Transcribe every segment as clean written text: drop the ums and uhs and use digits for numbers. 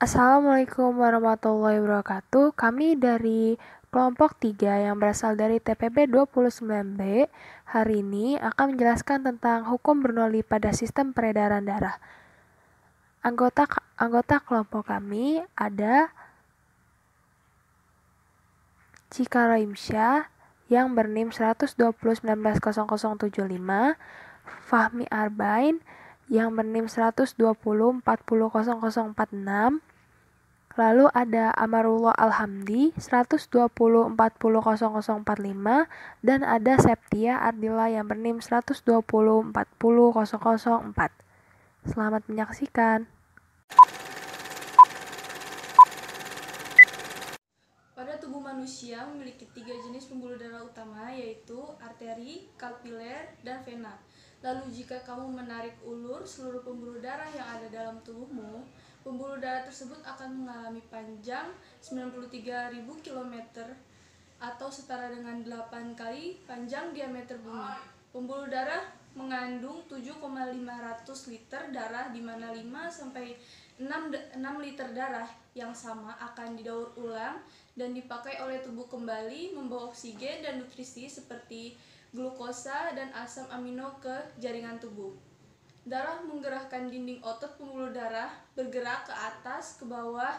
Assalamualaikum warahmatullahi wabarakatuh. Kami dari kelompok 3 yang berasal dari TPB 29B hari ini akan menjelaskan tentang hukum Bernoulli pada sistem peredaran darah. Anggota kelompok kami ada Cika Roimsyah yang berNIM 120190075, Fahmi Arbain yang berNIM 120400046, lalu ada Amarullah Alhamdi 120400045 dan ada Septia Ardila yang berNIM 120400004. Selamat menyaksikan. Pada tubuh manusia memiliki 3 jenis pembuluh darah utama, yaitu arteri, kapiler, dan vena. Lalu jika kamu menarik ulur seluruh pembuluh darah yang ada dalam tubuhmu, pembuluh darah tersebut akan mengalami panjang 93.000 km atau setara dengan 8 kali panjang diameter bumi. Pembuluh darah mengandung 7,500 liter darah, di mana 5 sampai 6 liter darah yang sama akan didaur ulang dan dipakai oleh tubuh kembali membawa oksigen dan nutrisi seperti glukosa dan asam amino ke jaringan tubuh. Darah menggerakkan dinding otot pembuluh darah bergerak ke atas, ke bawah,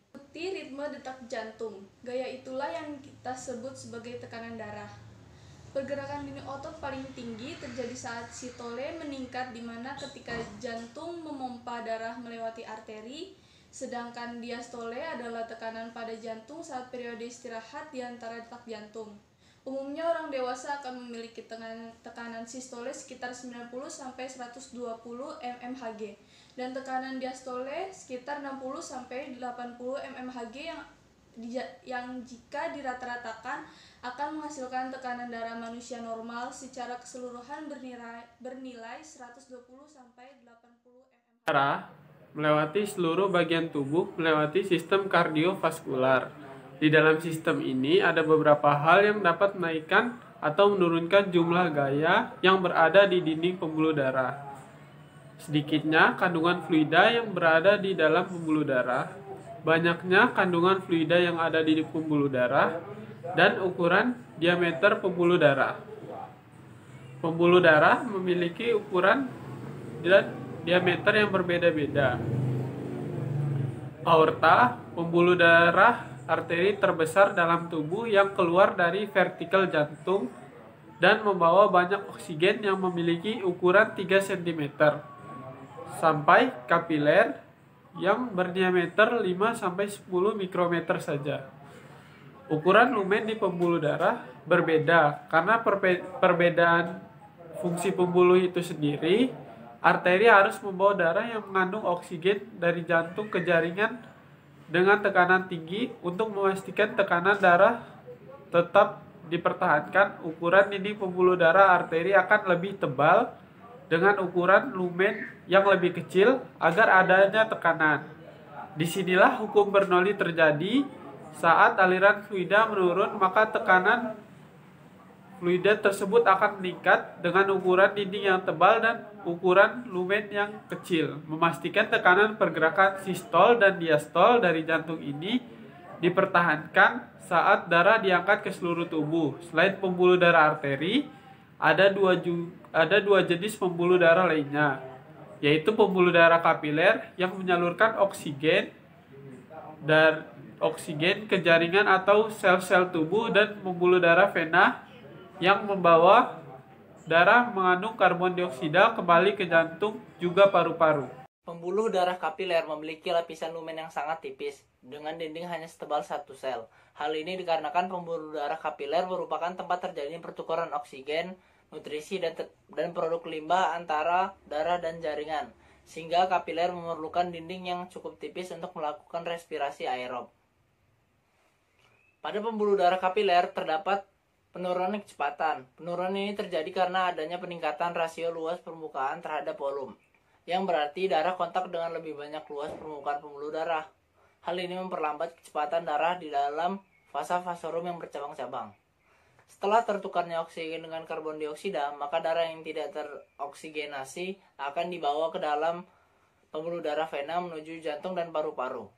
mengikuti ritme detak jantung. Gaya itulah yang kita sebut sebagai tekanan darah. Pergerakan dinding otot paling tinggi terjadi saat sistole meningkat, di mana ketika jantung memompa darah melewati arteri, sedangkan diastole adalah tekanan pada jantung saat periode istirahat di antara detak jantung. Umumnya orang dewasa akan memiliki tekanan sistole sekitar 90 sampai 120 mmHg dan tekanan diastole sekitar 60 sampai 80 mmHg yang jika dirata-ratakan akan menghasilkan tekanan darah manusia normal secara keseluruhan bernilai 120 sampai 80 mmHg. Darah melewati seluruh bagian tubuh melewati sistem kardiovaskular. Di dalam sistem ini ada beberapa hal yang dapat menaikkan atau menurunkan jumlah gaya yang berada di dinding pembuluh darah. Sedikitnya kandungan fluida yang berada di dalam pembuluh darah, banyaknya kandungan fluida yang ada di pembuluh darah, dan ukuran diameter pembuluh darah. Pembuluh darah memiliki ukuran dan diameter yang berbeda-beda. Aorta, pembuluh darah arteri terbesar dalam tubuh yang keluar dari vertikal jantung dan membawa banyak oksigen yang memiliki ukuran 3 cm. Sampai kapiler yang berdiameter 5-10 mikrometer saja. Ukuran lumen di pembuluh darah berbeda karena perbedaan fungsi pembuluh itu sendiri. Arteri harus membawa darah yang mengandung oksigen dari jantung ke jaringan dengan tekanan tinggi untuk memastikan tekanan darah tetap dipertahankan. Ukuran dinding pembuluh darah arteri akan lebih tebal dengan ukuran lumen yang lebih kecil agar adanya tekanan. Disinilah hukum Bernoulli terjadi. Saat aliran fluida menurun, maka tekanan fluida tersebut akan meningkat dengan ukuran dinding yang tebal dan ukuran lumen yang kecil, memastikan tekanan pergerakan sistol dan diastol dari jantung ini dipertahankan saat darah diangkat ke seluruh tubuh. Selain pembuluh darah arteri, ada dua jenis pembuluh darah lainnya, yaitu pembuluh darah kapiler yang menyalurkan oksigen ke jaringan atau sel-sel tubuh, dan pembuluh darah vena yang membawa darah mengandung karbon dioksida kembali ke jantung juga paru-paru. Pembuluh darah kapiler memiliki lapisan lumen yang sangat tipis dengan dinding hanya setebal 1 sel. Hal ini dikarenakan pembuluh darah kapiler merupakan tempat terjadinya pertukaran oksigen, nutrisi, dan produk limbah antara darah dan jaringan, sehingga kapiler memerlukan dinding yang cukup tipis untuk melakukan respirasi aerob. Pada pembuluh darah kapiler terdapat penurunan kecepatan. Penurunan ini terjadi karena adanya peningkatan rasio luas permukaan terhadap volume, yang berarti darah kontak dengan lebih banyak luas permukaan pembuluh darah. Hal ini memperlambat kecepatan darah di dalam fasa vasorum yang bercabang-cabang. Setelah tertukarnya oksigen dengan karbon dioksida, maka darah yang tidak teroksigenasi akan dibawa ke dalam pembuluh darah vena menuju jantung dan paru-paru.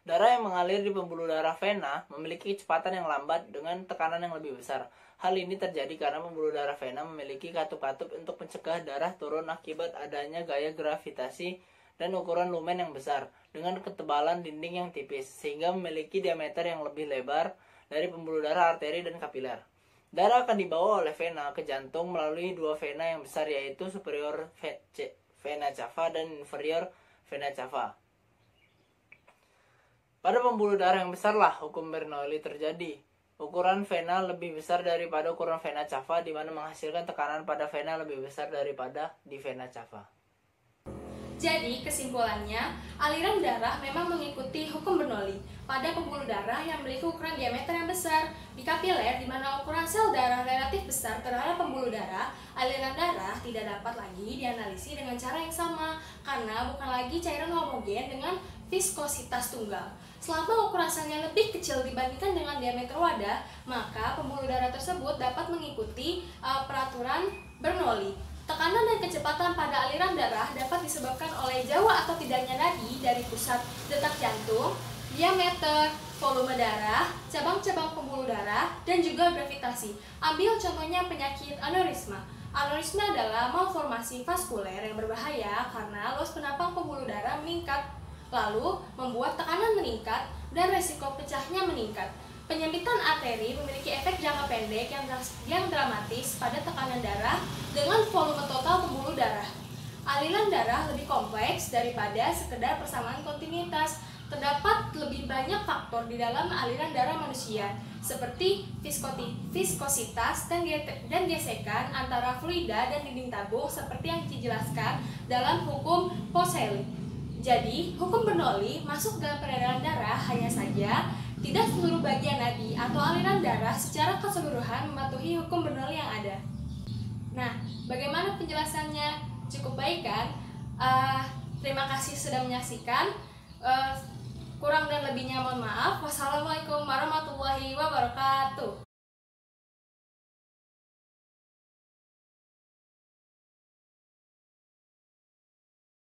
Darah yang mengalir di pembuluh darah vena memiliki kecepatan yang lambat dengan tekanan yang lebih besar. Hal ini terjadi karena pembuluh darah vena memiliki katup-katup untuk mencegah darah turun akibat adanya gaya gravitasi dan ukuran lumen yang besar dengan ketebalan dinding yang tipis, sehingga memiliki diameter yang lebih lebar dari pembuluh darah arteri dan kapiler. Darah akan dibawa oleh vena ke jantung melalui dua vena yang besar, yaitu superior vena cava dan inferior vena cava. Pada pembuluh darah yang besarlah hukum Bernoulli terjadi. Ukuran vena lebih besar daripada ukuran vena cava, di mana menghasilkan tekanan pada vena lebih besar daripada di vena cava. Jadi, kesimpulannya, aliran darah memang mengikuti hukum Bernoulli pada pembuluh darah yang memiliki ukuran diameter yang besar. Di kapiler, di mana ukuran sel darah relatif besar terhadap pembuluh darah, aliran darah tidak dapat lagi dianalisis dengan cara yang sama, karena bukan lagi cairan homogen dengan viskositas tunggal. Selama ukuran selnya lebih kecil dibandingkan dengan diameter wadah, maka pembuluh darah tersebut dapat mengikuti peraturan Bernoulli. Tekanan dan kecepatan pada aliran darah dapat disebabkan oleh jauh atau tidaknya nadi dari pusat detak jantung, diameter, volume darah, cabang-cabang pembuluh darah, dan juga gravitasi. Ambil contohnya penyakit aneurisma. Aneurisma adalah malformasi vaskuler yang berbahaya karena luas penapang pembuluh darah meningkat, lalu membuat tekanan meningkat dan resiko pecahnya meningkat. Penyempitan arteri memiliki efek jangka pendek yang dramatis pada tekanan darah dengan volume total pembuluh darah. Aliran darah lebih kompleks daripada sekedar persamaan kontinuitas. Terdapat lebih banyak faktor di dalam aliran darah manusia, seperti viskositas dan gesekan antara fluida dan dinding tabung seperti yang dijelaskan dalam hukum Poiseuille. Jadi, hukum Bernoulli masuk dalam peredaran darah, hanya saja tidak seluruh bagian nadi atau aliran darah secara keseluruhan mematuhi hukum Bernoulli yang ada. Nah, bagaimana penjelasannya? Cukup baik kan? Terima kasih sudah menyaksikan. Kurang dan lebihnya mohon maaf. Wassalamualaikum warahmatullahi wabarakatuh.